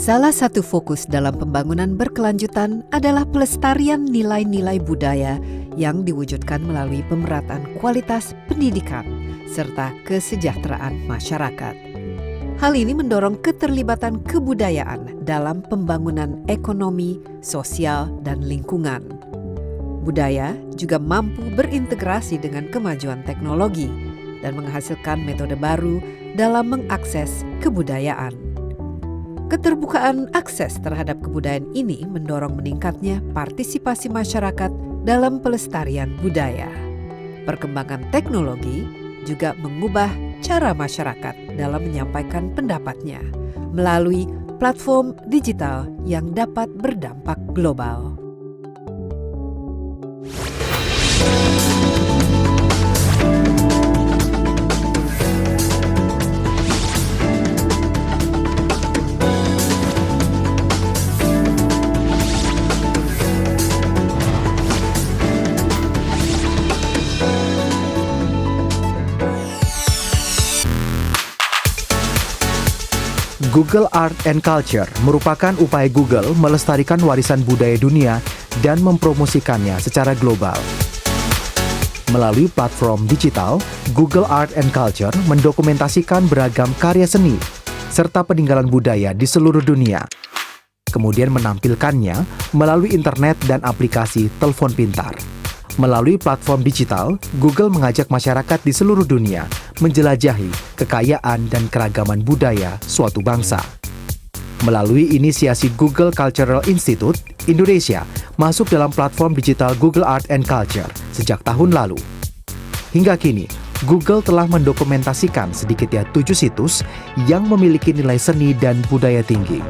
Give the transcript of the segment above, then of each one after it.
Salah satu fokus dalam pembangunan berkelanjutan adalah pelestarian nilai-nilai budaya yang diwujudkan melalui pemerataan kualitas pendidikan serta kesejahteraan masyarakat. Hal ini mendorong keterlibatan kebudayaan dalam pembangunan ekonomi, sosial, dan lingkungan. Budaya juga mampu berintegrasi dengan kemajuan teknologi dan menghasilkan metode baru dalam mengakses kebudayaan. Keterbukaan akses terhadap kebudayaan ini mendorong meningkatnya partisipasi masyarakat dalam pelestarian budaya. Perkembangan teknologi juga mengubah cara masyarakat dalam menyampaikan pendapatnya melalui platform digital yang dapat berdampak global. Google Art and Culture merupakan upaya Google melestarikan warisan budaya dunia dan mempromosikannya secara global. Melalui platform digital, Google Art and Culture mendokumentasikan beragam karya seni serta peninggalan budaya di seluruh dunia. Kemudian menampilkannya melalui internet dan aplikasi telepon pintar. Melalui platform digital, Google mengajak masyarakat di seluruh dunia menjelajahi kekayaan dan keragaman budaya suatu bangsa. Melalui inisiasi Google Cultural Institute, Indonesia masuk dalam platform digital Google Art and Culture sejak tahun lalu. Hingga kini, Google telah mendokumentasikan sedikitnya 7 situs yang memiliki nilai seni dan budaya tinggi.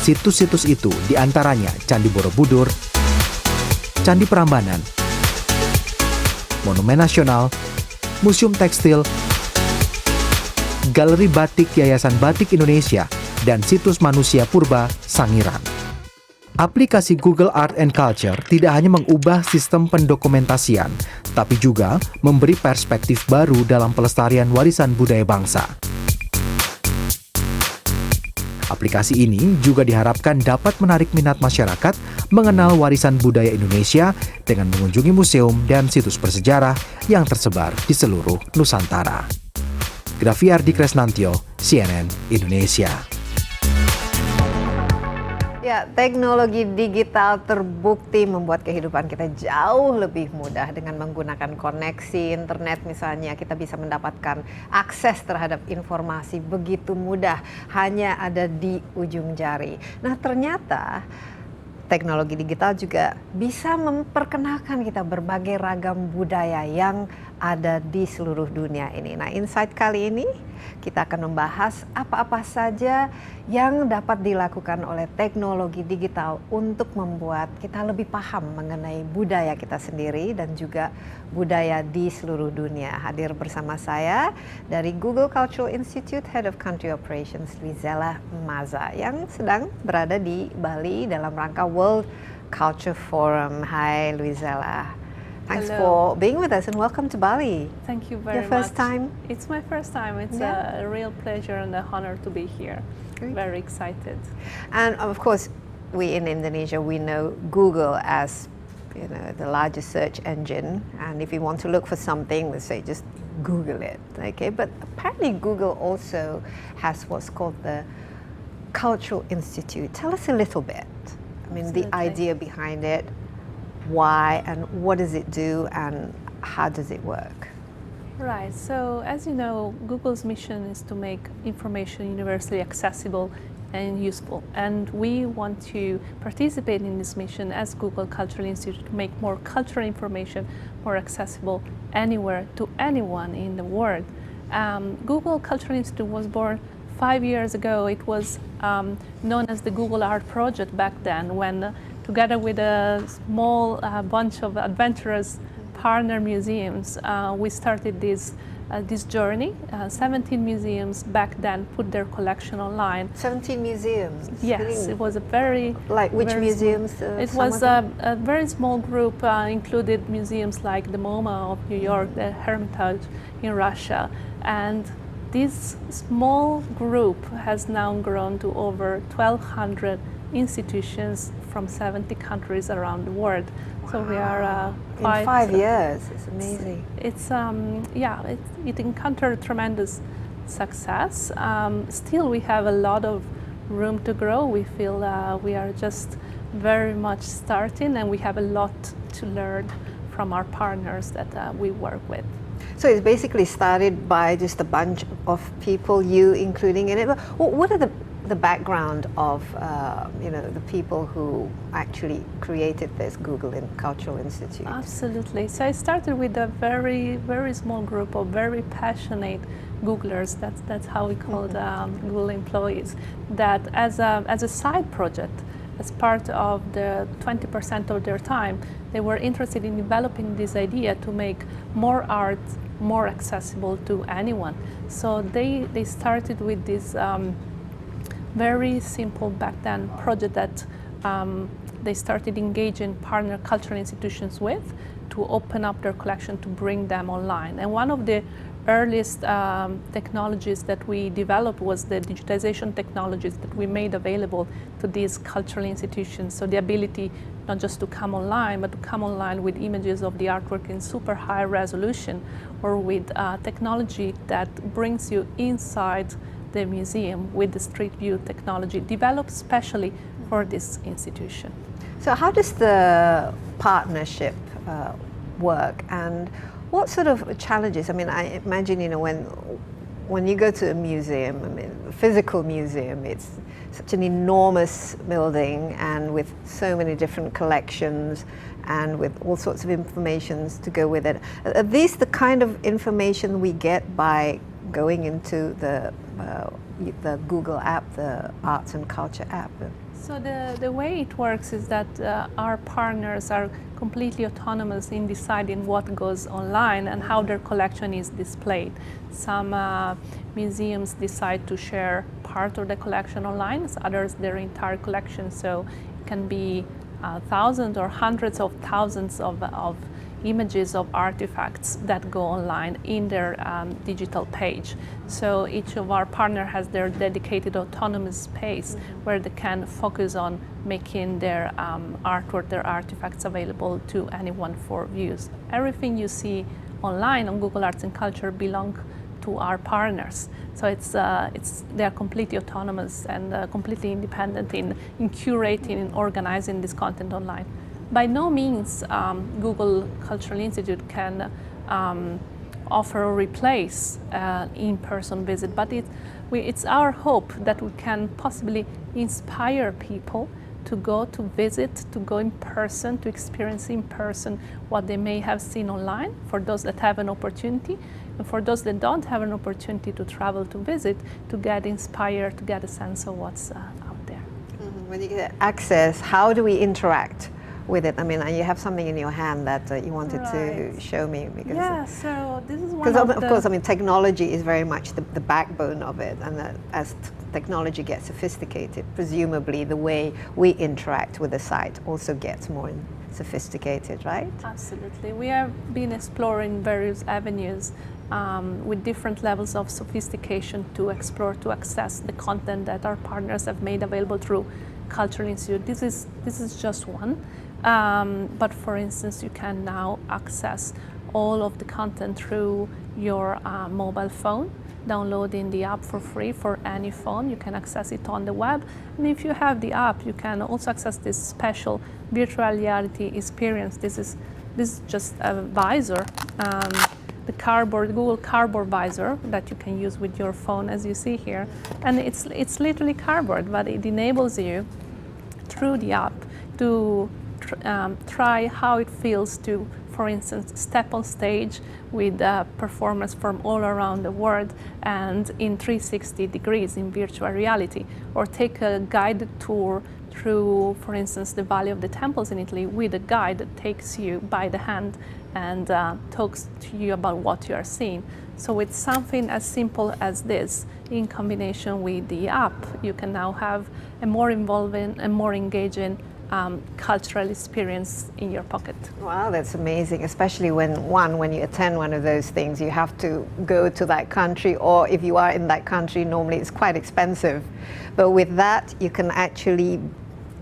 Situs-situs itu diantaranya Candi Borobudur, Candi Prambanan, Monumen Nasional, Museum Tekstil, Galeri Batik Yayasan Batik Indonesia, dan situs manusia purba Sangiran. Aplikasi Google Art and Culture tidak hanya mengubah sistem pendokumentasian, tapi juga memberi perspektif baru dalam pelestarian warisan budaya bangsa. Aplikasi ini juga diharapkan dapat menarik minat masyarakat mengenal warisan budaya Indonesia dengan mengunjungi museum dan situs bersejarah yang tersebar di seluruh Nusantara. Grafiardi Kresnantyo, CNN Indonesia. Ya, teknologi digital terbukti membuat kehidupan kita jauh lebih mudah dengan menggunakan koneksi internet misalnya. Kita bisa mendapatkan akses terhadap informasi begitu mudah, hanya ada di ujung jari. Nah, ternyata teknologi digital juga bisa memperkenalkan kita berbagai ragam budaya yang ada di seluruh dunia ini. Nah, insight kali ini kita akan membahas apa-apa saja yang dapat dilakukan oleh teknologi digital untuk membuat kita lebih paham mengenai budaya kita sendiri dan juga budaya di seluruh dunia. Hadir bersama saya dari Google Cultural Institute, Head of Country Operations, Luizella Maza, yang sedang berada di Bali dalam rangka World Culture Forum. Hai Luizella. Thanks for being with us and welcome to Bali. Thank you very much. Your first time? It's my first time. It's a real pleasure and a honor to be here. Great. Very excited. And of course, we in Indonesia, we know Google as, you know, the largest search engine. And if you want to look for something, we say just Google it. Okay, but apparently Google also has what's called the Cultural Institute. Tell us a little bit. I mean, the idea behind it. Why and what does it do and how does it work? Right, so as you know, Google's mission is to make information universally accessible and useful. And we want to participate in this mission as Google Cultural Institute to make more cultural information more accessible anywhere to anyone in the world. Google Cultural Institute was born 5 years ago. It was known as the Google Art Project back then, when together with a small bunch of adventurous partner museums, we started this journey. 17 museums back then put their collection online. 17 museums? Yes, it was a very... Like which museums? It was a very small group, included museums like the MoMA of New York, the Hermitage in Russia, and this small group has now grown to over 1,200 institutions from 70 countries around the world. So we are in 5 years. It's amazing. It encountered tremendous success. Still, we have a lot of room to grow. We feel we are just very much starting, and we have a lot to learn from our partners that we work with. So it's basically started by just a bunch of people, you including in it. What are the background of the people who actually created this Google Cultural Institute? Absolutely. So I started with a very, very small group of very passionate Googlers. That's how we called Google employees. That as a side project, as part of the 20% of their time, they were interested in developing this idea to make more art more accessible to anyone. So they started with this very simple back then project that they started engaging partner cultural institutions with to open up their collection to bring them online. And one of the earliest technologies that we developed was the digitization technologies that we made available to these cultural institutions. So the ability not just to come online, but to come online with images of the artwork in super high resolution, or with technology that brings you inside the museum with the Street View technology developed specially for this institution. So how does the partnership work, and what sort of challenges? I mean, I imagine, when you go to a museum, a physical museum, it's such an enormous building and with so many different collections and with all sorts of information to go with it. Are these the kind of information we get by going into the Google app, the Arts and Culture app? So the way it works is that our partners are completely autonomous in deciding what goes online and how their collection is displayed. Some museums decide to share part of the collection online, others their entire collection. So it can be thousands or hundreds of thousands of images of artifacts that go online in their digital page. So each of our partners has their dedicated autonomous space where they can focus on making their artwork, their artifacts available to anyone for views. Everything you see online on Google Arts and Culture belong to our partners. So they are completely autonomous and completely independent in curating and organizing this content online. By no means Google Cultural Institute can offer or replace in-person visit, but it's our hope that we can possibly inspire people to go to visit, to go in person, to experience in person what they may have seen online, for those that have an opportunity, and for those that don't have an opportunity to travel to visit, to get inspired, to get a sense of what's out there. When you get access, how do we interact with it? I mean, you have something in your hand that you wanted to show me, because so this is one of course, I mean, technology is very much the backbone of it, and as technology gets sophisticated, presumably the way we interact with the site also gets more sophisticated, right? Absolutely. We have been exploring various avenues with different levels of sophistication to explore, to access the content that our partners have made available through Cultural Institute. This is just one. But for instance, you can now access all of the content through your mobile phone, downloading the app for free for any phone. You can access it on the web. And if you have the app, you can also access this special virtual reality experience. This is just a visor, the Google Cardboard visor that you can use with your phone, as you see here. And it's literally cardboard, but it enables you through the app to try how it feels to, for instance, step on stage with performers from all around the world and in 360 degrees in virtual reality, or take a guided tour through, for instance, the Valley of the Temples in Italy with a guide that takes you by the hand and talks to you about what you are seeing. So with something as simple as this, in combination with the app, you can now have a more involving and more engaging cultural experience in your pocket. Wow, that's amazing, especially when you attend one of those things, you have to go to that country, or if you are in that country, normally it's quite expensive. But with that, you can actually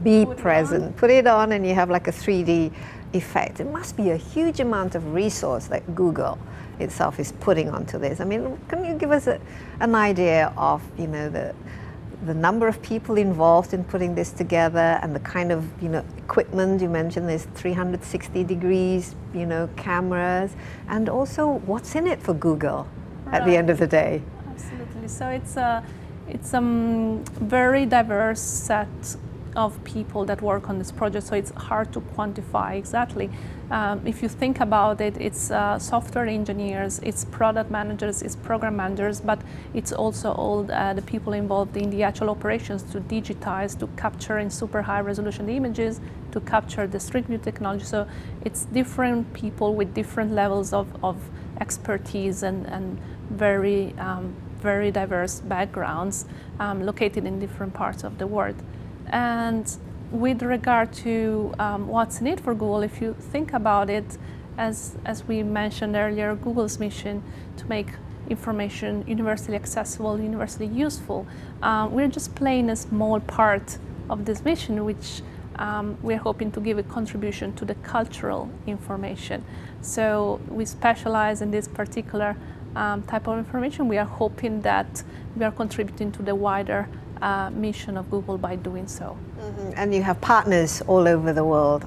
be present, put it on, and you have like a 3D effect. It must be a huge amount of resource that Google itself is putting onto this. I mean, can you give us an idea of, you know, the number of people involved in putting this together, and the kind of, you know, equipment you mentioned? There's 360 degrees, you know, cameras, and also what's in it for Google at the end of the day? Absolutely. So it's a very diverse set of people that work on this project, so it's hard to quantify exactly. If you think about it, it's software engineers, it's product managers, it's program managers, but it's also all the people involved in the actual operations to digitize, to capture in super high resolution images, to capture the Street View technology. So it's different people with different levels of expertise and very diverse backgrounds located in different parts of the world. And with regard to what's in it for Google, if you think about it, as we mentioned earlier, Google's mission to make information universally accessible, universally useful, we're just playing a small part of this mission, which we're hoping to give a contribution to the cultural information. So we specialize in this particular type of information. We are hoping that we are contributing to the wider mission of Google by doing so. Mm-hmm. And you have partners all over the world.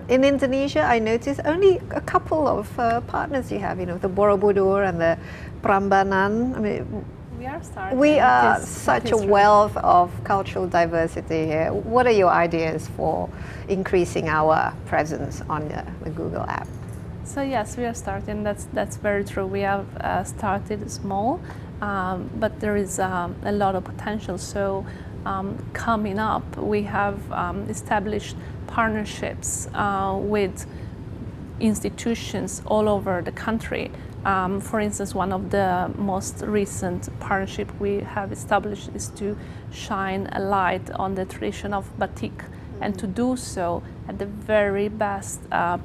In Indonesia, I noticed only a couple of partners you have, you know, the Borobudur and the Prambanan. I mean, we are such a wealth of cultural diversity here. What are your ideas for increasing our presence on the Google app? So yes, we are starting. That's very true. We have started small, but there is a lot of potential. So coming up, we have established partnerships with institutions all over the country. For instance, one of the most recent partnership we have established is to shine a light on the tradition of batik, and to do so at the very best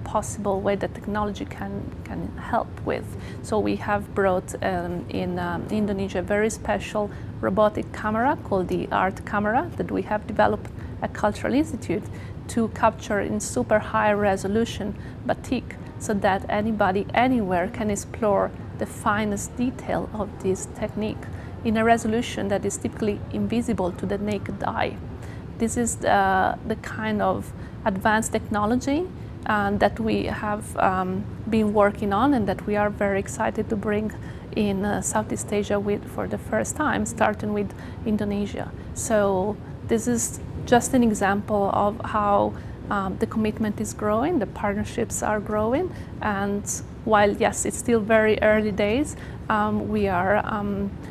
possible way that technology can help with. So we have brought in Indonesia a very special robotic camera called the Art Camera that we have developed at Cultural Institute to capture in super high resolution batik, so that anybody anywhere can explore the finest detail of this technique in a resolution that is typically invisible to the naked eye. This is the kind of advanced technology that we have been working on, and that we are very excited to bring in Southeast Asia for the first time, starting with Indonesia. So this is just an example of how the commitment is growing, the partnerships are growing, and while yes, it's still very early days, we are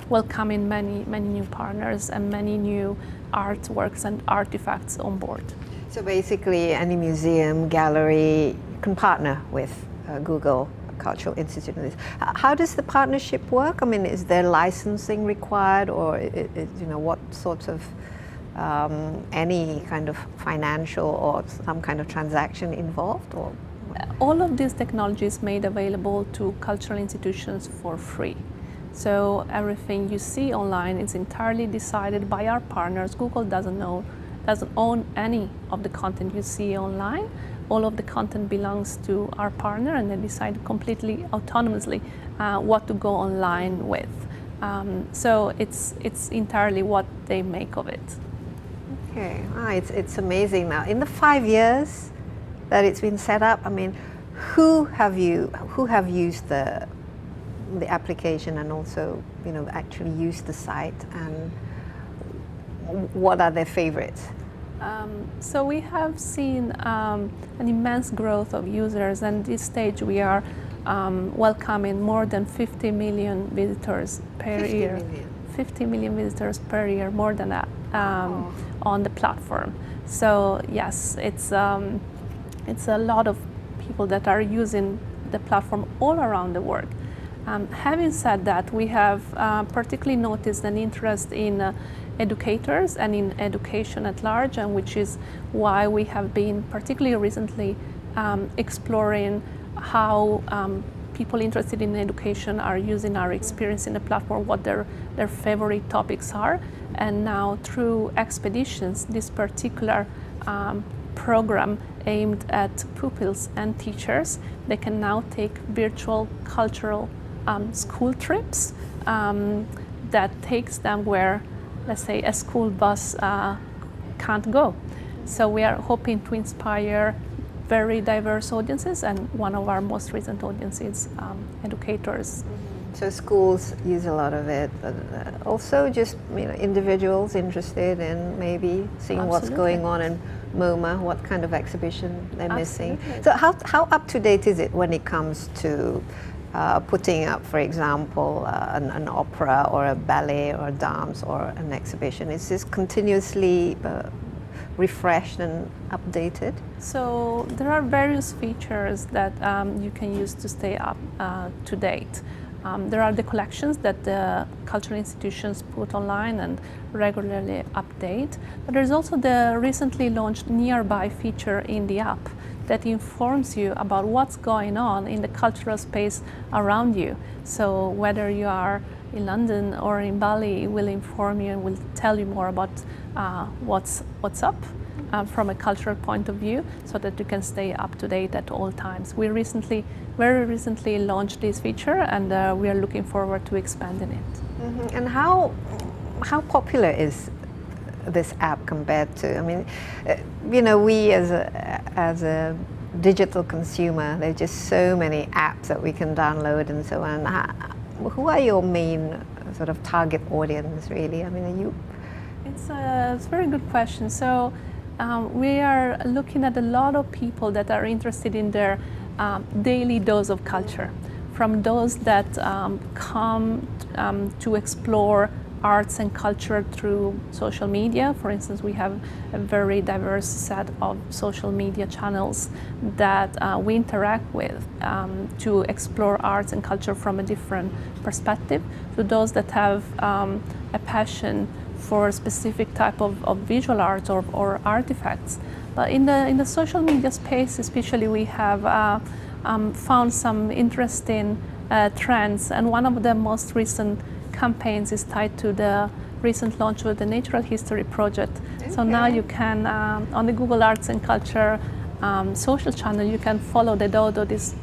welcoming many new partners and many new artworks and artifacts on board. So basically, any museum, gallery can partner with Google Cultural Institute in this. How does the partnership work? I mean, is there licensing required, or you know, what sorts of any kind of financial or some kind of transaction involved? Or all of this technology is made available to cultural institutions for free. So everything you see online is entirely decided by our partners. Google doesn't own any of the content you see online. All of the content belongs to our partner, and they decide completely autonomously what to go online with. So it's entirely what they make of it. Okay, it's amazing now. In the 5 years that it's been set up, I mean, who have used the application, and also, you know, actually used the site, and what are their favorites? So we have seen an immense growth of users, and at this stage we are welcoming more than 50 million visitors per year. 50 million visitors per year, more than that, on the platform. So yes, it's a lot of people that are using the platform all around the world. Having said that, we have particularly noticed an interest in educators and in education at large, and which is why we have been particularly recently exploring how people interested in education are using our experience in the platform, what their favorite topics are. And now through Expeditions, this particular program aimed at pupils and teachers, they can now take virtual cultural school trips that takes them where, let's say, a school bus can't go. So we are hoping to inspire very diverse audiences, and one of our most recent audiences, educators. So schools use a lot of it, but also just individuals interested in maybe seeing what's going on in MoMA, what kind of exhibition they're missing. So how up to date is it when it comes to putting up, for example, an opera or a ballet or a dance or an exhibition? Is this continuously refreshed and updated? So there are various features that you can use to stay up to date. There are the collections that the cultural institutions put online and regularly update. But there's also the recently launched Nearby feature in the app that informs you about what's going on in the cultural space around you. So whether you are in London or in Bali, it will inform you and will tell you more about what's up from a cultural point of view, so that you can stay up to date at all times. We very recently launched this feature, and we are looking forward to expanding it. Mm-hmm. And how popular is this app compared to, I mean, we as a digital consumer, there's just so many apps that we can download and so on. Who are your main sort of target audience, really? I mean, are you? It's a very good question. So we are looking at a lot of people that are interested in their daily dose of culture, from those that come to explore arts and culture through social media. For instance, we have a very diverse set of social media channels that we interact with to explore arts and culture from a different perspective, to those that have a passion for a specific type of visual art or artifacts. But in the social media space especially, we have found some interesting trends, and one of the most recent campaigns is tied to the recent launch of the Natural History Project. Okay. So now you can, on the Google Arts and Culture social channel, you can follow the dodo, this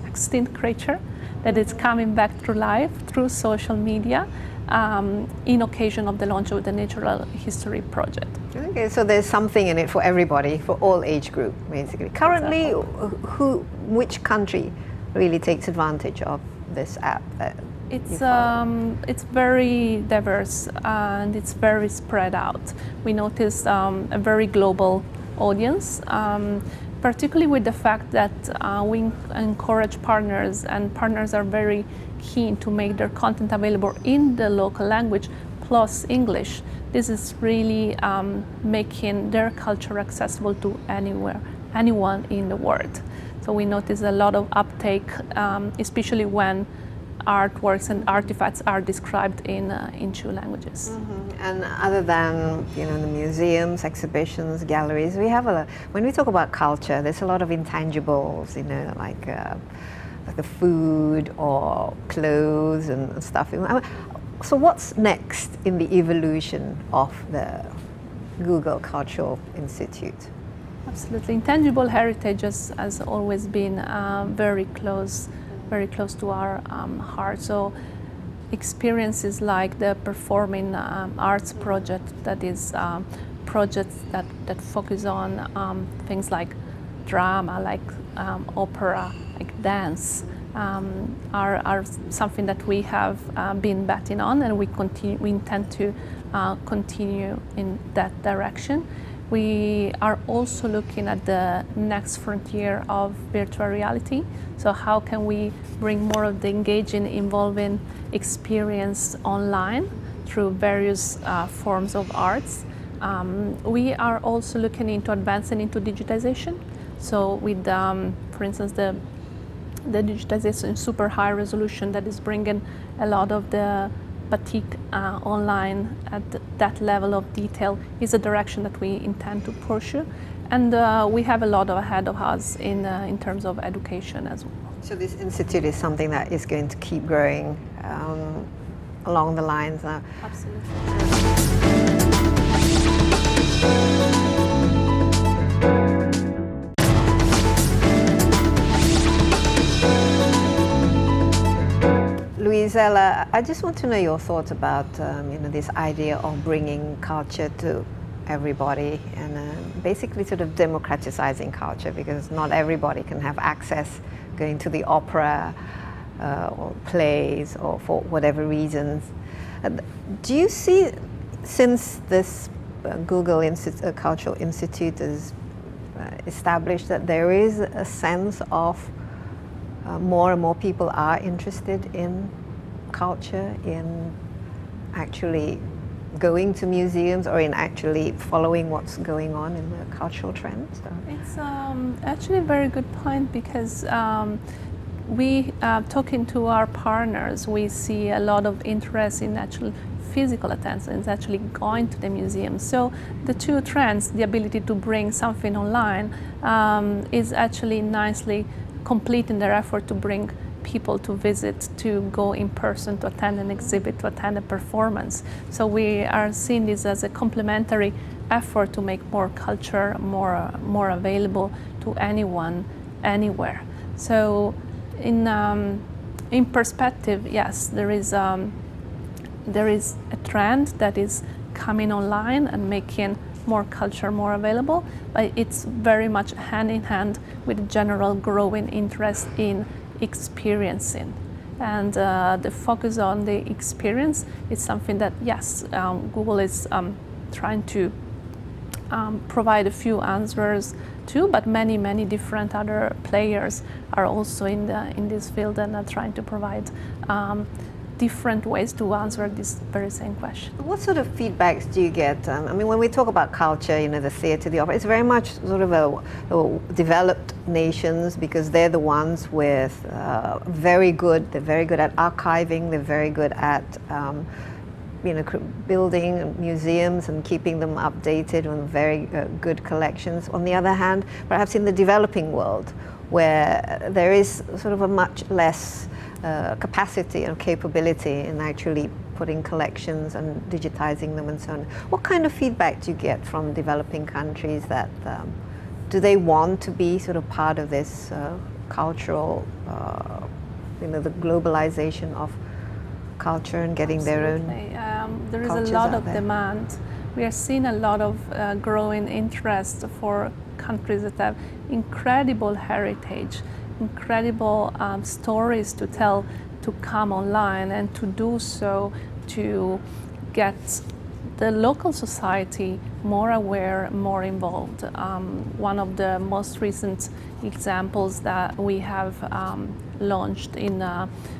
extinct creature that is coming back to life through social media in occasion of the launch of the Natural History Project. Okay, so there's something in it for everybody, for all age group, basically. Currently, which country really takes advantage of this app? It's very diverse and it's very spread out. We notice a very global audience, particularly with the fact that we encourage partners, and partners are very keen to make their content available in the local language plus English. This is really making their culture accessible to anyone in the world. So we notice a lot of uptake, especially when artworks and artifacts are described in two languages. Mm-hmm. And other than the museums, exhibitions, galleries, we have when we talk about culture, there's a lot of intangibles, like the food or clothes and stuff. So what's next in the evolution of the Google Cultural Institute? Absolutely, intangible heritage has always been very close to our heart. So experiences like the Performing Arts Project, that is projects that focus on things like drama, like opera, like dance, are something that we have been betting on, and we intend to continue in that direction. We are also looking at the next frontier of virtual reality. So how can we bring more of the engaging, involving experience online through various forms of arts? We are also looking into advancing into digitization. So with, for instance, the digitization super high resolution that is bringing a lot of the batik online at that level of detail is a direction that we intend to pursue. And we have a lot ahead of us in terms of education as well. So this institute is something that is going to keep growing along the lines. Absolutely. Luisella, I just want to know your thoughts about this idea of bringing culture to everybody and basically sort of democratizing culture, because not everybody can have access going to the opera or plays or for whatever reasons. Do you see, since this Google Cultural Institute is established, that there is a sense of more and more people are interested in culture, in actually going to museums or in actually following what's going on in the cultural trends? It's actually a very good point, because we, talking to our partners, we see a lot of interest in actual physical attendance, actually going to the museum. So the two trends, the ability to bring something online, is actually nicely complete in their effort to bring people to visit, to go in person, to attend an exhibit, to attend a performance. So we are seeing this as a complementary effort to make more culture more available to anyone, anywhere. So in perspective, yes, there is a trend that is coming online and making more culture more available, but it's very much hand in hand with general growing interest in experiencing. And the focus on the experience is something that, yes, Google is trying to provide a few answers to, but many different other players are also in this field and are trying to provide different ways to answer this very same question. What sort of feedbacks do you get? I mean, when we talk about culture, the theatre, the opera, it's very much sort of a developed nations, because they're the ones with they're very good at archiving, they're very good at building museums and keeping them updated and very good collections. On the other hand, perhaps in the developing world, where there is sort of a much less capacity and capability in actually putting collections and digitizing them and so on. What kind of feedback do you get from developing countries that do they want to be sort of part of this cultural, the globalization of culture and getting Absolutely. their own there is cultures a lot out of there? demand. We are seeing a lot of growing interest for countries that have incredible heritage, incredible stories to tell, to come online, and to do so to get the local society more aware, more involved. One of the most recent examples that we have launched in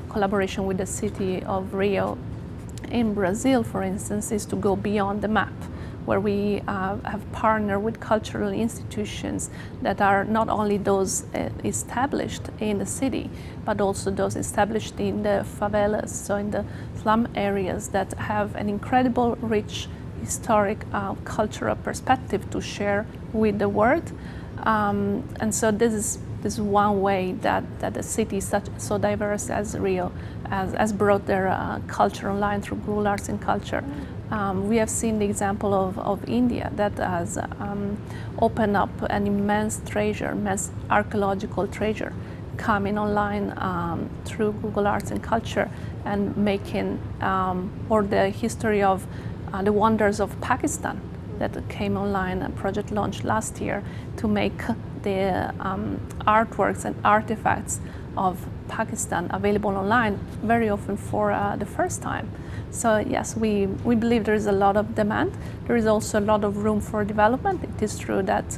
collaboration with the city of Rio in Brazil, for instance, is to go beyond the map, where we have partnered with cultural institutions that are not only those established in the city, but also those established in the favelas, so in the slum areas that have an incredible, rich, historic, cultural perspective to share with the world. And so this is one way that a city so diverse as Rio has brought their culture online through Google Arts and Culture. We have seen the example of India that has opened up an immense treasure, immense archaeological treasure, coming online through Google Arts and Culture, and making, or the history of the wonders of Pakistan that came online, a project launched last year to make the artworks and artifacts of Pakistan available online, very often for the first time. So yes, we believe there is a lot of demand. There is also a lot of room for development. It is true that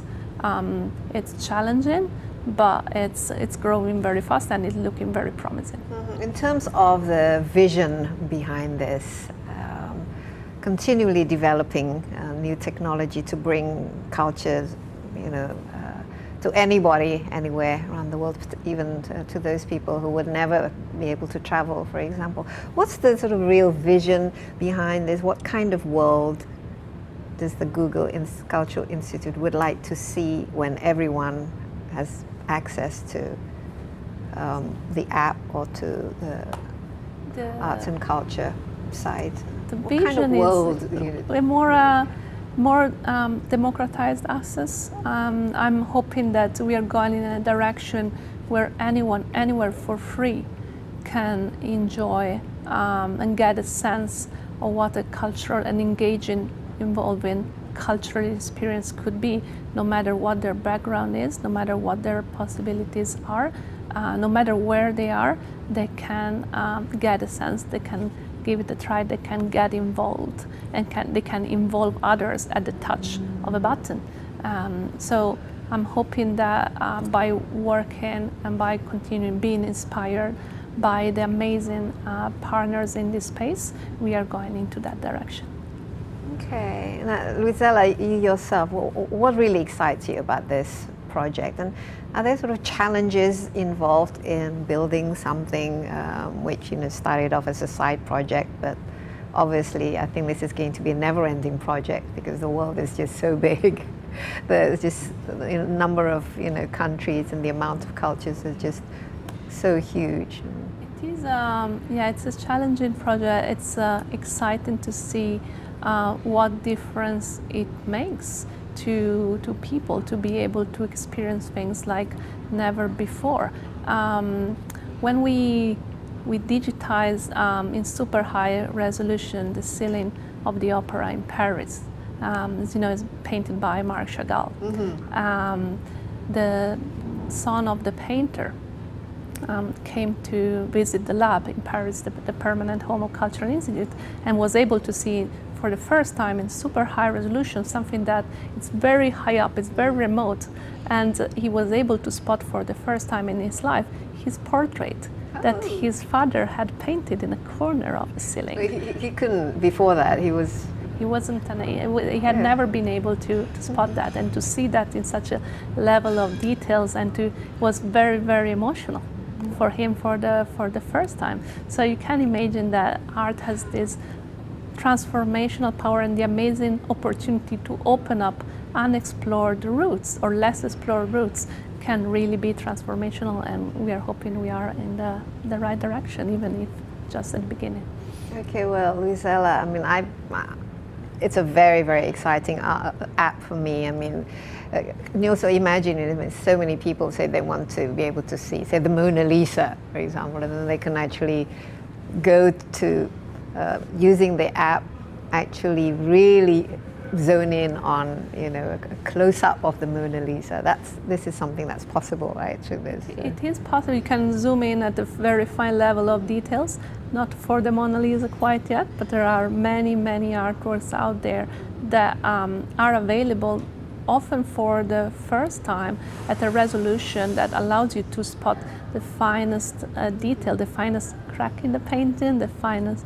it's challenging, but it's growing very fast and it's looking very promising. Mm-hmm. In terms of the vision behind this, continually developing new technology to bring cultures, to anybody, anywhere around the world, even to those people who would never be able to travel, for example. What's the sort of real vision behind this? What kind of world does the Google Cultural Institute would like to see when everyone has access to the app or to the arts and culture side? The What kind of vision world? is a more democratized access. I'm hoping that we are going in a direction where anyone, anywhere for free can enjoy and get a sense of what a cultural and engaging, involving cultural experience could be, no matter what their background is, no matter what their possibilities are, no matter where they are, they can get a sense, they can give it a try, they can get involved, and they can involve others at the touch of a button. So I'm hoping that by working and by continuing being inspired by the amazing partners in this space, we are going into that direction. Okay, now, Luisela, you yourself, what really excites you about this project? And are there sort of challenges involved in building something which started off as a side project, but obviously I think this is going to be a never-ending project because the world is just so big. There's just a number of countries, and the amount of cultures is just so huge. It is, it's a challenging project. It's exciting to see what difference it makes to people to be able to experience things like never before. When we digitize in super high resolution the ceiling of the opera in Paris, as you know, it's painted by Marc Chagall. Mm-hmm. The son of the painter came to visit the lab in Paris, the permanent home of Cultural Institute, and was able to see for the first time in super high resolution something that it's very high up, it's very remote, and he was able to spot for the first time in his life his portrait that his father had painted in a corner of the ceiling. He couldn't, before that, he had never been able to spot that, and to see that in such a level of details, and was very, very emotional for him for the first time. So you can imagine that art has this transformational power and the amazing opportunity to open up unexplored routes or less explored routes can really be transformational, and we are hoping we are in the right direction, even if just at the beginning. Okay, well, Luisela, I mean, it's a very, very exciting app for me. I mean, can you also imagine it when so many people say they want to be able to see, say, the Mona Lisa, for example, and then they can actually go to using the app, actually really zone in on a close-up of the Mona Lisa. This is something that's possible, right, through this. It is possible. You can zoom in at a very fine level of details, not for the Mona Lisa quite yet, but there are many, many artworks out there that are available often for the first time at a resolution that allows you to spot the finest detail, the finest crack in the painting, the finest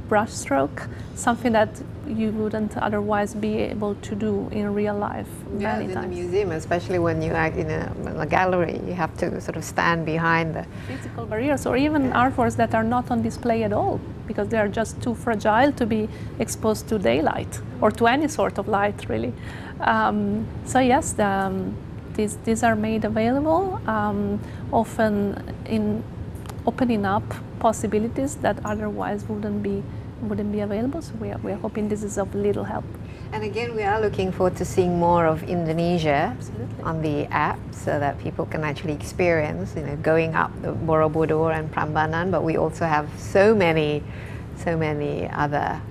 brush stroke, something that you wouldn't otherwise be able to do in real life many times. In the museum, especially when you act in a gallery, you have to sort of stand behind the physical barriers, or even artworks that are not on display at all because they are just too fragile to be exposed to daylight or to any sort of light, really. So yes, these are made available, often in opening up possibilities that otherwise wouldn't be available. So we are hoping this is of little help. And again, we are looking forward to seeing more of Indonesia on the app, so that people can actually experience, going up the Borobudur and Prambanan. But we also have so many other,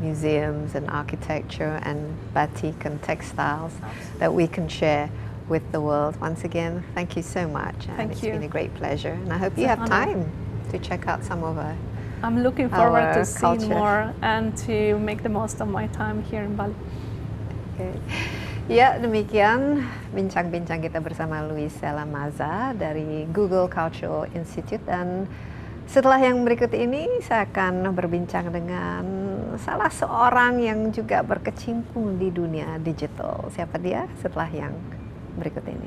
museums and architecture and batik and textiles that we can share with the world. Once again, thank you so much. And it's been a great pleasure. And I hope you have time to check out some of our I'm looking forward to seeing more and to make the most of my time here in Bali. Okay. Ya, demikian bincang-bincang kita bersama Luisela Maza dari Google Cultural Institute, dan Setelah yang berikut ini, saya akan berbincang dengan salah seorang yang juga berkecimpung di dunia digital. Siapa dia? Setelah yang berikut ini.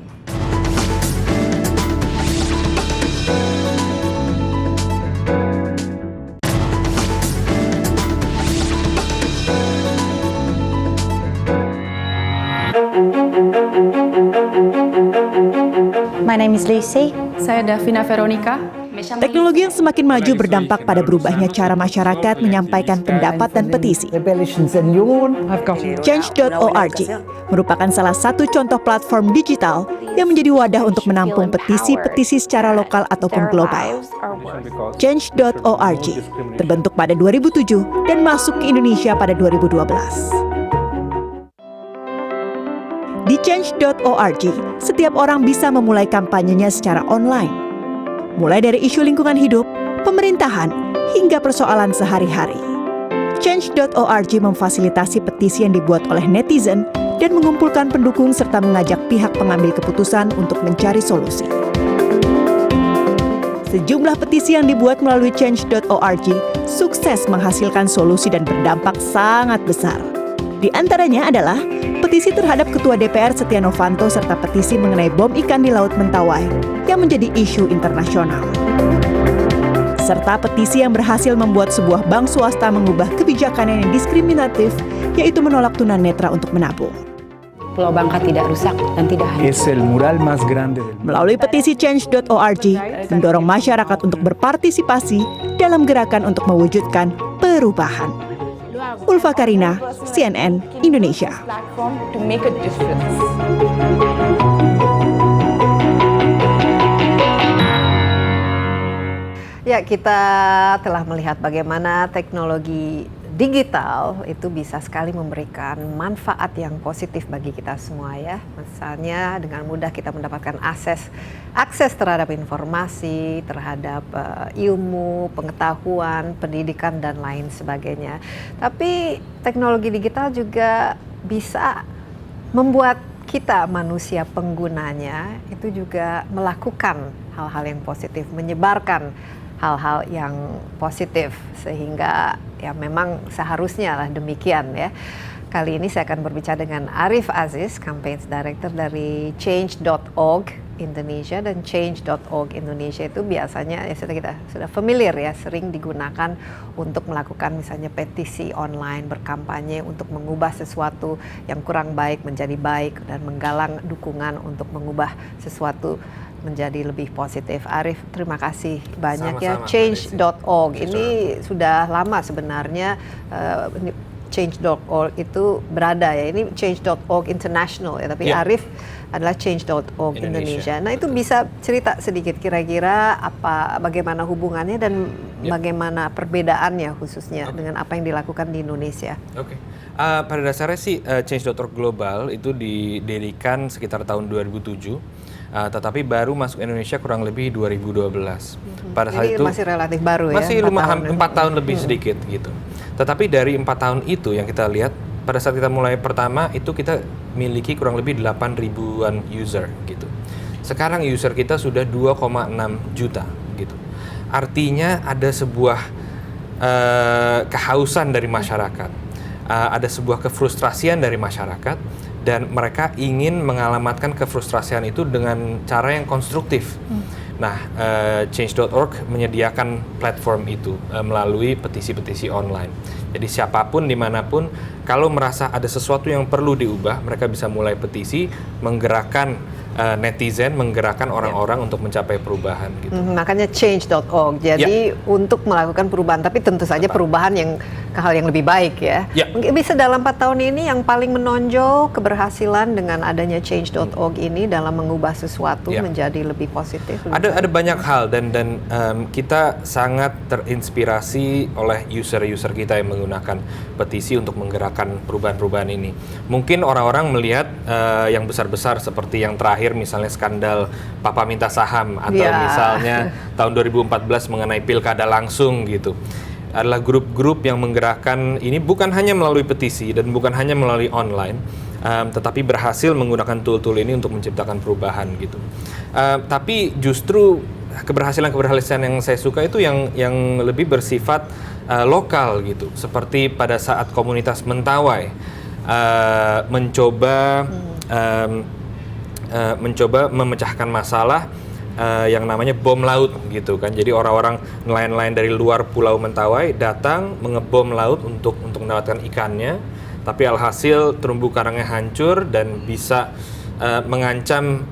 My name is Lucy. Saya Davina Veronica. Teknologi yang semakin maju berdampak pada berubahnya cara masyarakat menyampaikan pendapat dan petisi. Change.org merupakan salah satu contoh platform digital yang menjadi wadah untuk menampung petisi-petisi secara lokal ataupun global. Change.org terbentuk pada 2007 dan masuk ke Indonesia pada 2012. Di Change.org, setiap orang bisa memulai kampanyenya secara online. Mulai dari isu lingkungan hidup, pemerintahan, hingga persoalan sehari-hari. Change.org memfasilitasi petisi yang dibuat oleh netizen dan mengumpulkan pendukung serta mengajak pihak pengambil keputusan untuk mencari solusi. Sejumlah petisi yang dibuat melalui Change.org sukses menghasilkan solusi dan berdampak sangat besar. Di antaranya adalah petisi terhadap Ketua DPR Setia Novanto serta petisi mengenai bom ikan di Laut Mentawai yang menjadi isu internasional. Serta petisi yang berhasil membuat sebuah bank swasta mengubah kebijakannya yang diskriminatif, yaitu menolak tunanetra untuk menabung. Pulau Bangka tidak rusak dan tidak hancur. Melalui petisi Change.org, mendorong masyarakat untuk berpartisipasi dalam gerakan untuk mewujudkan perubahan. Ulfa Karina, CNN Indonesia. Ya, kita telah melihat bagaimana teknologi digital itu bisa sekali memberikan manfaat yang positif bagi kita semua ya. Misalnya dengan mudah kita mendapatkan akses terhadap informasi, terhadap ilmu, pengetahuan, pendidikan dan lain sebagainya. Tapi teknologi digital juga bisa membuat kita manusia penggunanya itu juga melakukan hal-hal yang positif, menyebarkan hal-hal yang positif sehingga ya memang seharusnya lah demikian ya. Kali ini saya akan berbicara dengan Arif Aziz, Campaigns Director dari Change.org Indonesia, dan Change.org Indonesia itu biasanya ya kita sudah familiar ya, sering digunakan untuk melakukan misalnya petisi online, berkampanye untuk mengubah sesuatu yang kurang baik menjadi baik dan menggalang dukungan untuk mengubah sesuatu menjadi lebih positif. Arif, terima kasih banyak. Sama-sama, ya. Change.org ini sudah lama sebenarnya. Change.org itu berada ya. Ini Change.org International ya, tapi Arif adalah Change.org Indonesia. Nah, itu bisa cerita sedikit kira-kira bagaimana hubungannya dan bagaimana perbedaannya khususnya dengan apa yang dilakukan di Indonesia. Oke. Pada dasarnya sih Change.org Global itu didirikan sekitar tahun 2007. Tetapi baru masuk Indonesia kurang lebih 2012. Pada saat itu masih relatif baru masih ya? Masih 4 tahun lebih sedikit gitu. Tetapi dari 4 tahun itu yang kita lihat, pada saat kita mulai pertama itu kita miliki kurang lebih 8.000-an user gitu. Sekarang user kita sudah 2,6 juta gitu. Artinya ada sebuah kehausan dari masyarakat, ada sebuah kefrustrasian dari masyarakat, dan mereka ingin mengalamatkan kefrustrasian itu dengan cara yang konstruktif. Nah, Change.org menyediakan platform itu melalui petisi-petisi online. Jadi siapapun, dimanapun, kalau merasa ada sesuatu yang perlu diubah, mereka bisa mulai petisi, menggerakkan netizen, menggerakkan orang-orang untuk mencapai perubahan gitu. Makanya Change.org. Jadi untuk melakukan perubahan, tapi tentu saja perubahan yang ke hal yang lebih baik ya. Mungkin bisa dalam 4 tahun ini yang paling menonjol keberhasilan dengan adanya Change.org ini dalam mengubah sesuatu menjadi lebih positif. Ada banyak hal dan kita sangat terinspirasi oleh user-user kita yang menggunakan petisi untuk menggerakkan perubahan-perubahan ini. Mungkin orang-orang melihat yang besar-besar seperti yang terakhir misalnya skandal Papa Minta Saham atau misalnya tahun 2014 mengenai pilkada langsung gitu. Adalah grup-grup yang menggerakkan ini bukan hanya melalui petisi dan bukan hanya melalui online, tetapi berhasil menggunakan tool-tool ini untuk menciptakan perubahan gitu. Tapi justru keberhasilan yang saya suka itu yang lebih bersifat lokal gitu, seperti pada saat komunitas Mentawai mencoba memecahkan masalah yang namanya bom laut gitu kan. Jadi orang-orang nelayan-nelayan dari luar Pulau Mentawai datang mengebom laut untuk mendapatkan ikannya, tapi alhasil terumbu karangnya hancur dan bisa mengancam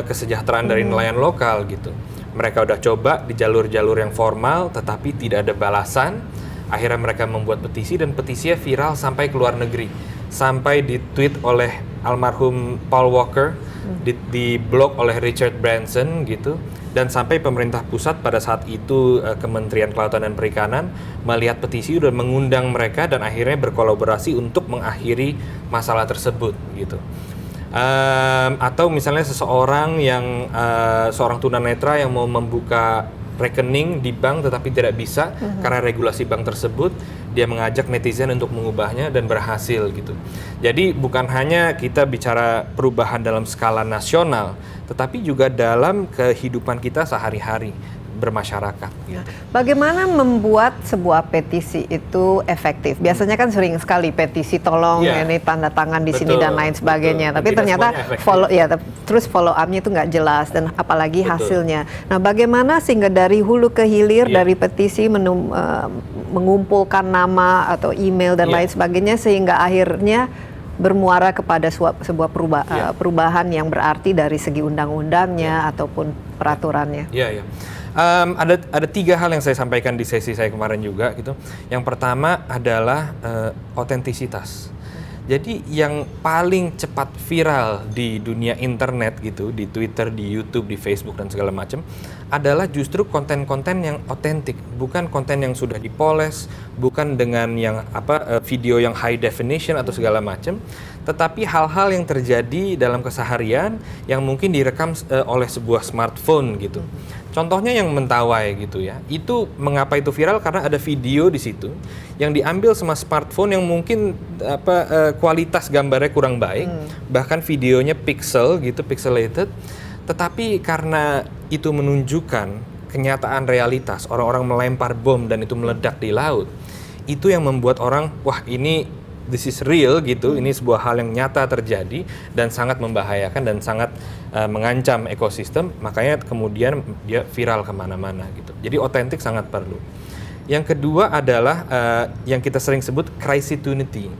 kesejahteraan dari nelayan lokal gitu. Mereka udah coba di jalur-jalur yang formal, tetapi tidak ada balasan. Akhirnya mereka membuat petisi, dan petisinya viral sampai ke luar negeri. Sampai di-tweet oleh almarhum Paul Walker, di-blog oleh Richard Branson gitu. Dan sampai pemerintah pusat pada saat itu, Kementerian Kelautan dan Perikanan, melihat petisi dan mengundang mereka dan akhirnya berkolaborasi untuk mengakhiri masalah tersebut gitu. Atau misalnya seseorang yang seorang tunanetra yang mau membuka rekening di bank tetapi tidak bisa karena regulasi bank tersebut, dia mengajak netizen untuk mengubahnya dan berhasil gitu. Jadi bukan hanya kita bicara perubahan dalam skala nasional, tetapi juga dalam kehidupan kita sehari-hari bermasyarakat. Nah, bagaimana membuat sebuah petisi itu efektif? Biasanya kan sering sekali petisi tolong ini tanda tangan di sini dan lain sebagainya. Tapi ternyata terus follow up-nya itu nggak jelas, dan apalagi hasilnya. Nah, bagaimana sehingga dari hulu ke hilir dari petisi mengumpulkan nama atau email dan lain sebagainya sehingga akhirnya bermuara kepada sebuah perubahan yang berarti dari segi undang-undangnya ataupun peraturannya. Ada 3 hal yang saya sampaikan di sesi saya kemarin juga gitu. Yang pertama adalah otentisitas. Jadi yang paling cepat viral di dunia internet gitu, di Twitter, di YouTube, di Facebook dan segala macam, adalah justru konten-konten yang otentik, bukan konten yang sudah dipoles, bukan dengan yang video yang high definition atau segala macam, tetapi hal-hal yang terjadi dalam keseharian yang mungkin direkam oleh sebuah smartphone gitu. Contohnya yang Mentawai gitu ya. Itu mengapa itu viral? Karena ada video di situ yang diambil sama smartphone yang mungkin kualitas gambarnya kurang baik, bahkan videonya pixelated. Tetapi karena itu menunjukkan kenyataan realitas, orang-orang melempar bom dan itu meledak di laut, itu yang membuat orang, wah ini this is real gitu, ini sebuah hal yang nyata terjadi dan sangat membahayakan dan sangat mengancam ekosistem, makanya kemudian dia viral kemana-mana gitu. Jadi otentik sangat perlu. Yang kedua adalah yang kita sering sebut crisis-tunity.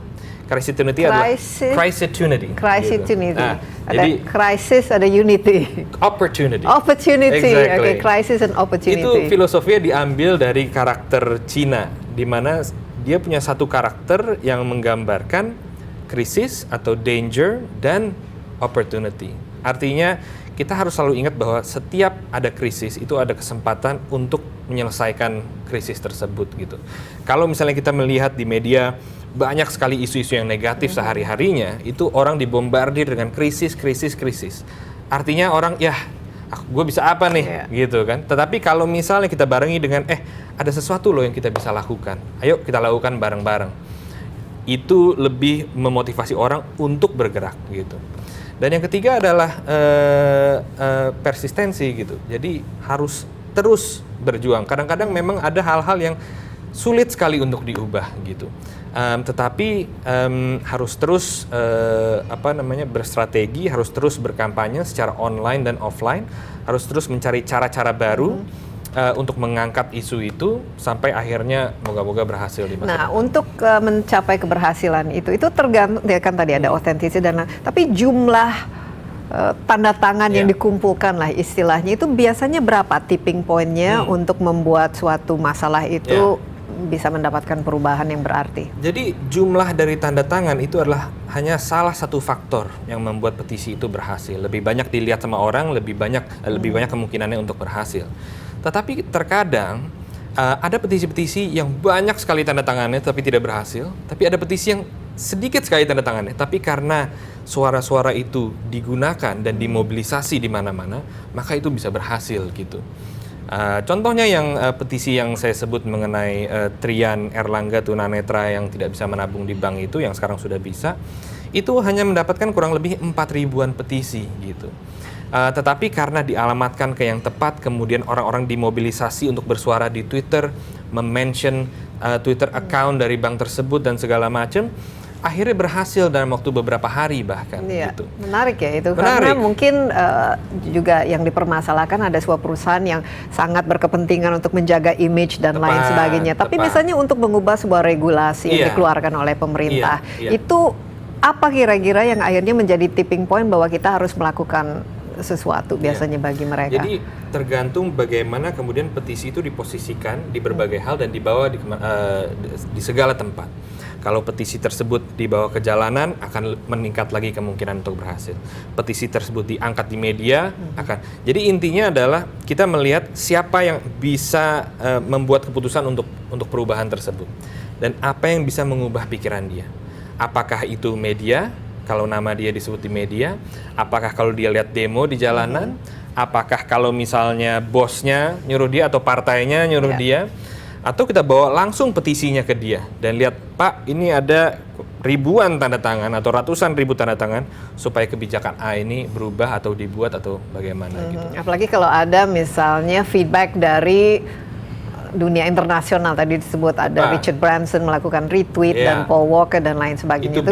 Crisis-tunity adalah crisis-tunity. Crisis-tunity. Gitu. Nah, ada jadi crisis, ada unity. Opportunity. Opportunity. Exactly. Okay, crisis and opportunity. Itu filosofinya diambil dari karakter Cina, di mana dia punya satu karakter yang menggambarkan krisis atau danger dan opportunity. Artinya kita harus selalu ingat bahwa setiap ada krisis itu ada kesempatan untuk menyelesaikan krisis tersebut gitu. Kalau misalnya kita melihat di media banyak sekali isu-isu yang negatif sehari-harinya, itu orang dibombardir dengan krisis. Artinya orang gue bisa apa nih gitu kan. Tetapi kalau misalnya kita barengi dengan ada sesuatu loh yang kita bisa lakukan, ayo kita lakukan bareng-bareng, itu lebih memotivasi orang untuk bergerak gitu. Dan yang ketiga adalah persistensi gitu. Jadi harus terus berjuang. Kadang-kadang memang ada hal-hal yang sulit sekali untuk diubah gitu. Tetapi harus terus berstrategi, harus terus berkampanye secara online dan offline, harus terus mencari cara-cara baru untuk mengangkat isu itu sampai akhirnya moga-moga berhasil di masa depan. Nah, untuk mencapai keberhasilan itu tergantung, ya kan tadi ada otentisitas dan tapi jumlah tanda tangan yang dikumpulkan lah istilahnya itu biasanya berapa tipping point-nya untuk membuat suatu masalah itu bisa mendapatkan perubahan yang berarti. Jadi jumlah dari tanda tangan itu adalah hanya salah satu faktor yang membuat petisi itu berhasil. Lebih banyak dilihat sama orang, lebih banyak kemungkinannya untuk berhasil. Tetapi terkadang ada petisi-petisi yang banyak sekali tanda tangannya tapi tidak berhasil. Tapi ada petisi yang sedikit sekali tanda tangannya, tapi karena suara-suara itu digunakan dan dimobilisasi di mana-mana, maka itu bisa berhasil gitu. Contohnya yang petisi yang saya sebut mengenai Trian Erlangga tunanetra yang tidak bisa menabung di bank itu, yang sekarang sudah bisa, itu hanya mendapatkan kurang lebih 4.000-an petisi gitu. Tetapi karena dialamatkan ke yang tepat, kemudian orang-orang dimobilisasi untuk bersuara di Twitter, mention Twitter account dari bank tersebut dan segala macam, akhirnya berhasil dalam waktu beberapa hari bahkan. Iya, gitu. menarik ya itu. Menarik. Karena mungkin juga yang dipermasalahkan ada sebuah perusahaan yang sangat berkepentingan untuk menjaga image dan lain Tepat, sebagainya. Tapi tepat. misalnya untuk mengubah sebuah regulasi yang Iya. dikeluarkan oleh pemerintah, Iya. itu apa kira-kira yang akhirnya menjadi tipping point bahwa kita harus melakukan sesuatu biasanya bagi mereka? Jadi tergantung bagaimana kemudian petisi itu diposisikan di berbagai hal dan dibawa di segala tempat. Kalau petisi tersebut dibawa ke jalanan, akan meningkat lagi kemungkinan untuk berhasil. Petisi tersebut diangkat di media, akan. Jadi intinya adalah kita melihat siapa yang bisa membuat keputusan untuk perubahan tersebut. Dan apa yang bisa mengubah pikiran dia. Apakah itu media, kalau nama dia disebut di media? Apakah kalau dia lihat demo di jalanan? Apakah kalau misalnya bosnya nyuruh dia atau partainya nyuruh dia? Atau kita bawa langsung petisinya ke dia dan lihat, Pak, ini ada ribuan tanda tangan atau ratusan ribu tanda tangan supaya kebijakan A ini berubah atau dibuat atau bagaimana gitu. Apalagi kalau ada misalnya feedback dari dunia internasional, tadi disebut ada Richard Branson melakukan retweet dan Paul Walker dan lain sebagainya.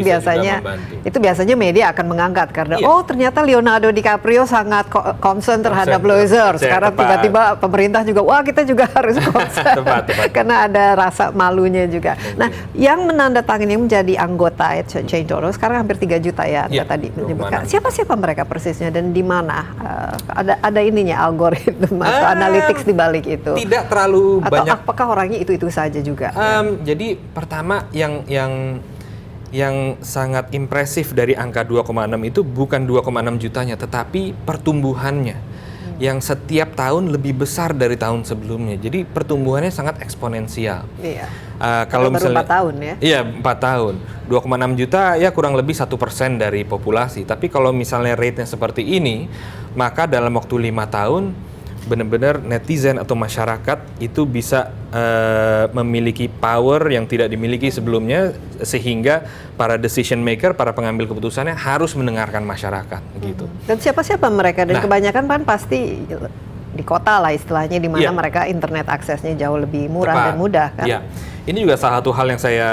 Itu biasanya media akan mengangkat karena ternyata Leonardo DiCaprio sangat concern terhadap loser. Sekarang tiba-tiba pemerintah juga kita juga harus concern karena ada rasa malunya juga. Nah, yang menandatangani yang menjadi anggota Change.org sekarang hampir 3 juta ya Anda tadi menyebutkan. Siapa-siapa mereka persisnya dan di mana? Ada ininya algoritma atau analytics di balik itu. Tidak terlalu atau banyak. apakah orangnya itu saja juga? Jadi pertama yang sangat impresif dari angka 2,6 itu bukan 2,6 jutanya, tetapi pertumbuhannya yang setiap tahun lebih besar dari tahun sebelumnya. Jadi pertumbuhannya sangat eksponensial. Iya. Kalau baru misalnya 4 tahun ya? Iya, 4 tahun. 2,6 juta ya kurang lebih 1% dari populasi. Tapi kalau misalnya rate-nya seperti ini, maka dalam waktu 5 tahun benar-benar netizen atau masyarakat itu bisa memiliki power yang tidak dimiliki sebelumnya, sehingga para decision maker, para pengambil keputusannya harus mendengarkan masyarakat gitu. Dan siapa-siapa mereka dan kebanyakan kan pasti di kota lah istilahnya, di mana mereka internet aksesnya jauh lebih murah dan mudah kan. Iya. Ini juga salah satu hal yang saya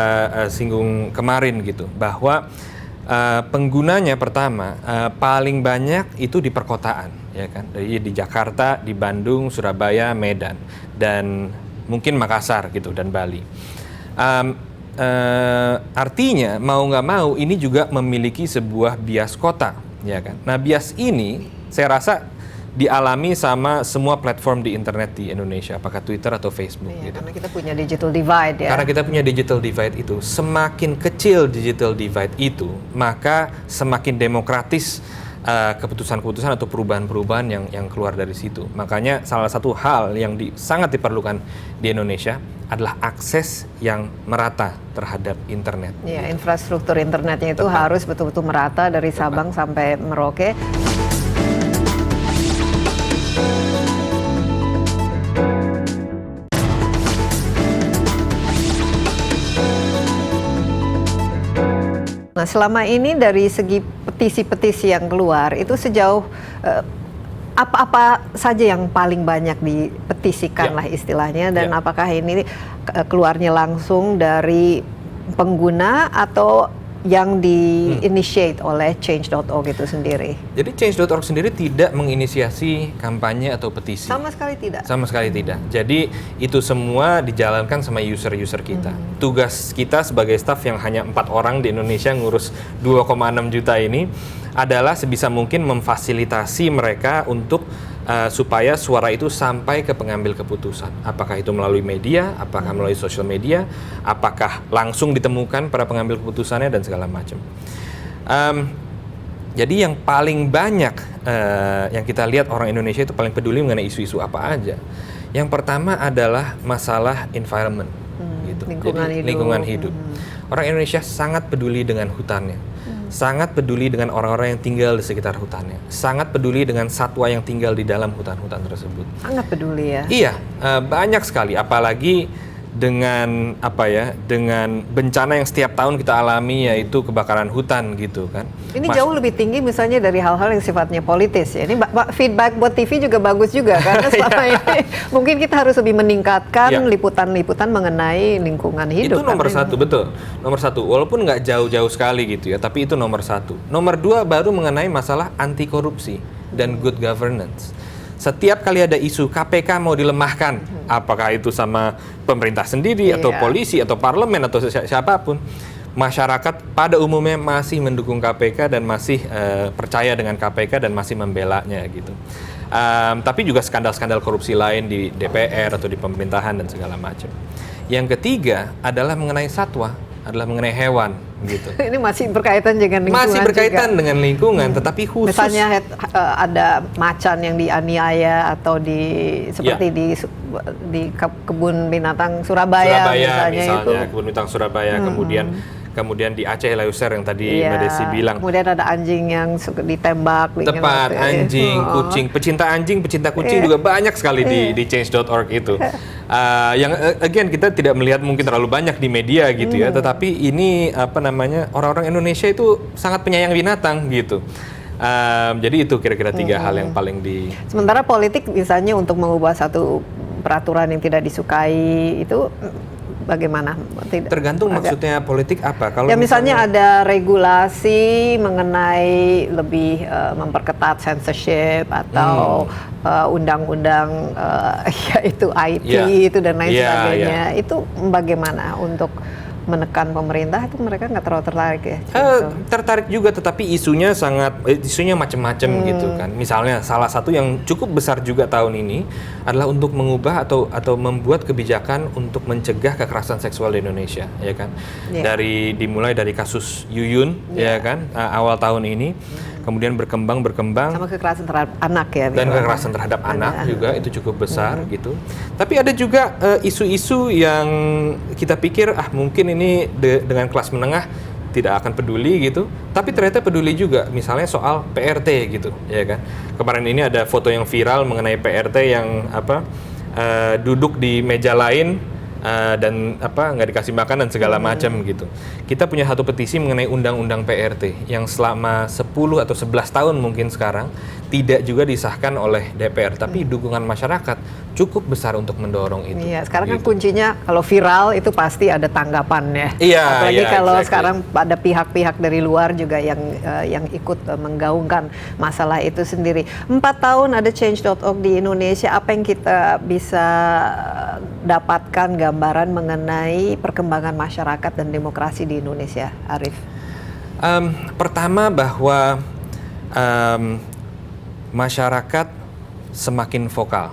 singgung kemarin gitu, bahwa penggunanya pertama paling banyak itu di perkotaan, ya kan, di Jakarta, di Bandung, Surabaya, Medan, dan mungkin Makassar gitu, dan Bali. Artinya mau nggak mau ini juga memiliki sebuah bias kota, ya kan. Nah, bias ini saya rasa dialami sama semua platform di internet di Indonesia, apakah Twitter atau Facebook gitu. Karena kita punya digital divide ya. Karena kita punya digital divide itu, semakin kecil digital divide itu, maka semakin demokratis keputusan-keputusan atau perubahan-perubahan yang keluar dari situ. Makanya salah satu hal yang sangat diperlukan di Indonesia adalah akses yang merata terhadap internet. Iya, infrastruktur internetnya itu harus betul-betul merata dari Sabang sampai Merauke. Nah, selama ini dari segi petisi-petisi yang keluar, itu sejauh apa-apa saja yang paling banyak dipetisikan lah istilahnya, dan apakah ini keluarnya langsung dari pengguna atau yang di-initiate oleh Change.org itu sendiri? Jadi Change.org sendiri tidak menginisiasi kampanye atau petisi. Sama sekali tidak? Sama sekali tidak. Jadi itu semua dijalankan sama user-user kita. Tugas kita sebagai staff yang hanya 4 orang di Indonesia ngurus 2,6 juta ini adalah sebisa mungkin memfasilitasi mereka untuk supaya suara itu sampai ke pengambil keputusan. Apakah itu melalui media, apakah melalui sosial media, apakah langsung ditemukan para pengambil keputusannya, dan segala macam. Jadi yang paling banyak yang kita lihat orang Indonesia itu paling peduli mengenai isu-isu apa aja. Yang pertama adalah masalah environment, gitu. Lingkungan hidup. Orang Indonesia sangat peduli dengan hutannya. Sangat peduli dengan orang-orang yang tinggal di sekitar hutannya, sangat peduli dengan satwa yang tinggal di dalam hutan-hutan tersebut. Sangat peduli ya? Iya, banyak sekali, apalagi dengan dengan bencana yang setiap tahun kita alami, yaitu kebakaran hutan gitu kan. Ini jauh lebih tinggi misalnya dari hal-hal yang sifatnya politis ya. Ini feedback buat TV juga bagus juga karena selama ini mungkin kita harus lebih meningkatkan liputan-liputan mengenai lingkungan hidup. Itu nomor satu, betul. Nomor satu, walaupun nggak jauh-jauh sekali gitu ya, tapi itu nomor satu. Nomor dua baru mengenai masalah anti korupsi dan good governance. Setiap kali ada isu KPK mau dilemahkan, apakah itu sama pemerintah sendiri atau polisi atau parlemen atau siapapun, masyarakat pada umumnya masih mendukung KPK dan masih percaya dengan KPK dan masih membelanya gitu. Tapi juga skandal-skandal korupsi lain di DPR atau di pemerintahan dan segala macam. Yang ketiga adalah mengenai satwa, adalah mengenai hewan gitu. Ini masih berkaitan dengan lingkungan. Masih berkaitan juga dengan lingkungan, tetapi khusus misalnya ada macan yang dianiaya atau seperti di kebun binatang Surabaya misalnya itu. Kebun binatang Surabaya, kemudian di Aceh Leuser yang tadi Mbak Desi bilang. Kemudian ada anjing yang ditembak. Tepat, anjing, kucing, pecinta kucing juga banyak sekali di change.org itu. Yang again kita tidak melihat mungkin terlalu banyak di media gitu ya, tetapi ini orang-orang Indonesia itu sangat penyayang binatang gitu. Jadi itu kira-kira 3 hal yang paling di. Sementara politik misalnya untuk mengubah satu peraturan yang tidak disukai itu bagaimana? Tergantung maksudnya politik apa. Kalau misalnya ada regulasi mengenai lebih memperketat censorship atau undang-undang yaitu IT itu dan lain sebagainya. Itu bagaimana untuk menekan pemerintah? Itu mereka nggak terlalu tertarik ya? Tertarik juga, tetapi isunya macam-macam gitu kan. Misalnya salah satu yang cukup besar juga tahun ini adalah untuk mengubah atau membuat kebijakan untuk mencegah kekerasan seksual di Indonesia, ya kan? Dimulai dari kasus Yuyun, ya kan, awal tahun ini. Kemudian berkembang sama kekerasan terhadap anak ya, dan kekerasan terhadap anak juga itu cukup besar gitu. Tapi ada juga isu-isu yang kita pikir mungkin ini dengan kelas menengah tidak akan peduli gitu, tapi ternyata peduli juga. Misalnya soal PRT gitu, ya kan. Kemarin ini ada foto yang viral mengenai PRT yang duduk di meja lain dan nggak dikasih makan dan segala macam gitu. Kita punya satu petisi mengenai undang-undang PRT yang selama 10 atau 11 tahun mungkin sekarang tidak juga disahkan oleh DPR, tapi dukungan masyarakat cukup besar untuk mendorong itu. Iya, sekarang kan kuncinya kalau viral itu pasti ada tanggapan ya. Apalagi kalau sekarang ada pihak-pihak dari luar juga yang ikut menggaungkan masalah itu sendiri. 4 tahun ada change.org di Indonesia, apa yang kita bisa dapatkan gambaran mengenai perkembangan masyarakat dan demokrasi di Indonesia, Arief? Pertama bahwa masyarakat semakin vokal,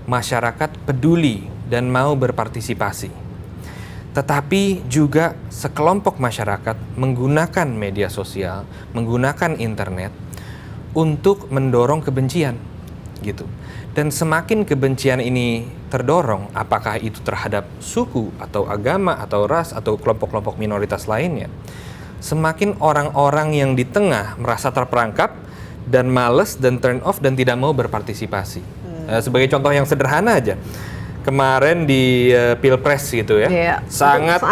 masyarakat peduli dan mau berpartisipasi. Tetapi juga sekelompok masyarakat menggunakan media sosial, menggunakan internet untuk mendorong kebencian, gitu. Dan semakin kebencian ini terdorong, apakah itu terhadap suku atau agama atau ras atau kelompok-kelompok minoritas lainnya, semakin orang-orang yang di tengah merasa terperangkap dan males dan turn off dan tidak mau berpartisipasi. Sebagai contoh yang sederhana aja, kemarin di Pilpres gitu ya, sangat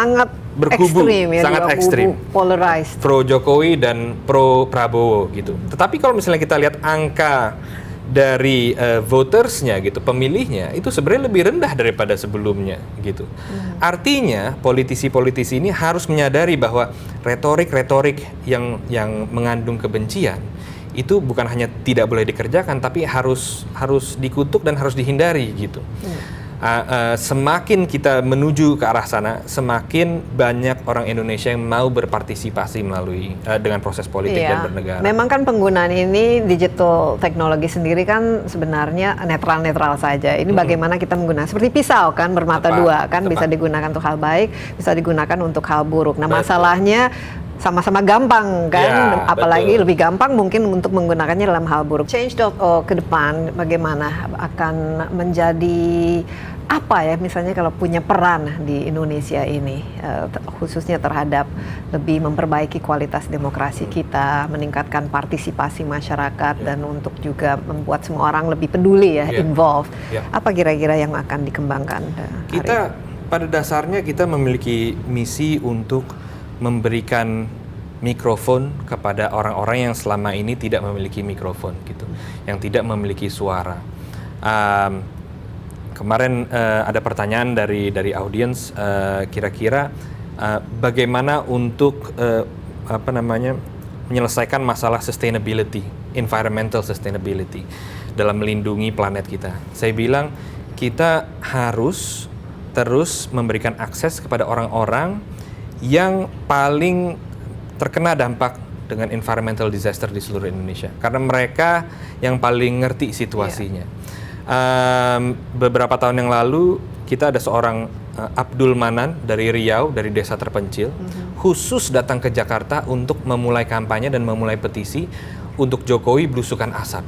berkubu, sangat ekstrim, polarized, pro Jokowi dan pro Prabowo gitu. Tetapi kalau misalnya kita lihat angka dari votersnya gitu, pemilihnya itu sebenarnya lebih rendah daripada sebelumnya gitu. Artinya politisi-politisi ini harus menyadari bahwa retorik-retorik yang mengandung kebencian itu bukan hanya tidak boleh dikerjakan, tapi harus dikutuk dan harus dihindari gitu. Semakin kita menuju ke arah sana, semakin banyak orang Indonesia yang mau berpartisipasi melalui dengan proses politik dan bernegara. Memang kan penggunaan ini digital teknologi sendiri kan sebenarnya netral-netral saja. Ini bagaimana kita menggunakan seperti pisau kan bermata dua kan, bisa digunakan untuk hal baik, bisa digunakan untuk hal buruk. Nah, masalahnya sama-sama gampang kan, apalagi lebih gampang mungkin untuk menggunakannya dalam hal buruk. Change.org ke depan bagaimana akan menjadi apa ya, misalnya kalau punya peran di Indonesia ini, khususnya terhadap lebih memperbaiki kualitas demokrasi kita, meningkatkan partisipasi masyarakat dan untuk juga membuat semua orang lebih peduli involved. Apa kira-kira yang akan dikembangkan? Kita pada dasarnya kita memiliki misi untuk memberikan mikrofon kepada orang-orang yang selama ini tidak memiliki mikrofon gitu, yang tidak memiliki suara. Kemarin ada pertanyaan dari audiens, kira-kira bagaimana untuk menyelesaikan masalah sustainability, environmental sustainability dalam melindungi planet kita. Saya bilang kita harus terus memberikan akses kepada orang-orang yang paling terkena dampak dengan environmental disaster di seluruh Indonesia, karena mereka yang paling ngerti situasinya. Beberapa tahun yang lalu kita ada seorang Abdul Manan dari Riau, dari desa terpencil, khusus datang ke Jakarta untuk memulai kampanye dan memulai petisi untuk Jokowi belusukan asap.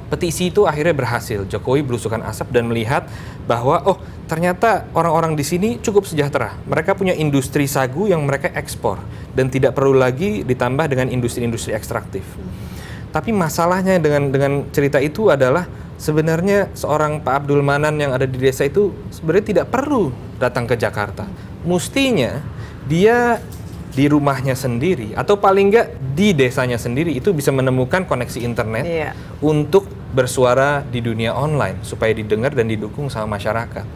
Petisi itu akhirnya berhasil. Jokowi belusukan asap dan melihat bahwa ternyata orang-orang di sini cukup sejahtera. Mereka punya industri sagu yang mereka ekspor dan tidak perlu lagi ditambah dengan industri-industri ekstraktif. Tapi masalahnya dengan cerita itu adalah sebenarnya seorang Pak Abdul Manan yang ada di desa itu sebenarnya tidak perlu datang ke Jakarta. Mustinya dia di rumahnya sendiri atau paling nggak di desanya sendiri itu bisa menemukan koneksi internet untuk bersuara di dunia online supaya didengar dan didukung sama masyarakat.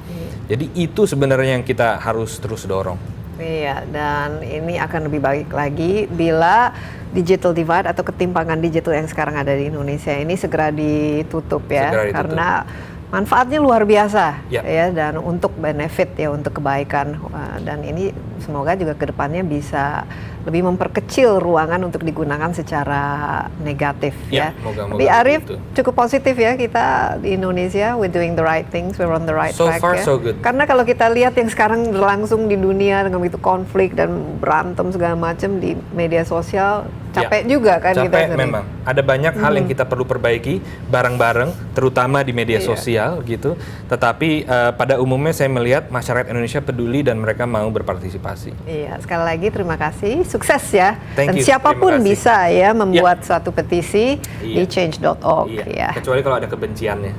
Jadi itu sebenarnya yang kita harus terus dorong. Iya, dan ini akan lebih baik lagi bila digital divide atau ketimpangan digital yang sekarang ada di Indonesia ini segera ditutup ya, karena manfaatnya luar biasa ya, dan untuk benefit ya, untuk kebaikan, dan ini semoga juga kedepannya bisa lebih memperkecil ruangan untuk digunakan secara negatif ya. Tapi Arif cukup positif ya, kita di Indonesia we're doing the right things, we're on the right track ya. So good. Karena kalau kita lihat yang sekarang berlangsung di dunia dengan begitu konflik dan berantem segala macam di media sosial, capek juga kan kita. Capek memang. Ada banyak hal yang kita perlu perbaiki bareng-bareng, terutama di media sosial gitu. Tetapi pada umumnya saya melihat masyarakat Indonesia peduli dan mereka mau berpartisipasi. Iya, sekali lagi terima kasih. Sukses ya. Thank dan you. Siapapun bisa ya membuat suatu petisi di change.org ya. Kecuali kalau ada kebenciannya.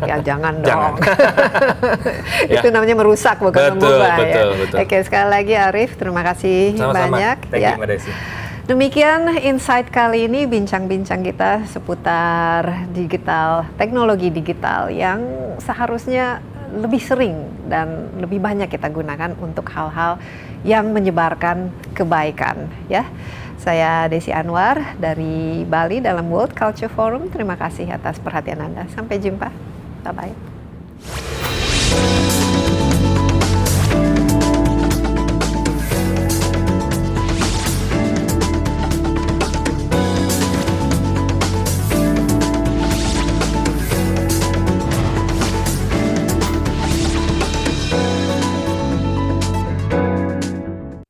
Ya jangan dong. Jangan. Itu namanya merusak bukan mengubah ya. Betul. Oke, sekali lagi Arif, terima kasih banyak. Thank you, Mbak Desi. Demikian insight kali ini, bincang-bincang kita seputar teknologi digital yang seharusnya lebih sering dan lebih banyak kita gunakan untuk hal-hal yang menyebarkan kebaikan ya. Saya Desi Anwar dari Bali dalam World Culture Forum. Terima kasih atas perhatian Anda. Sampai jumpa. Bye-bye.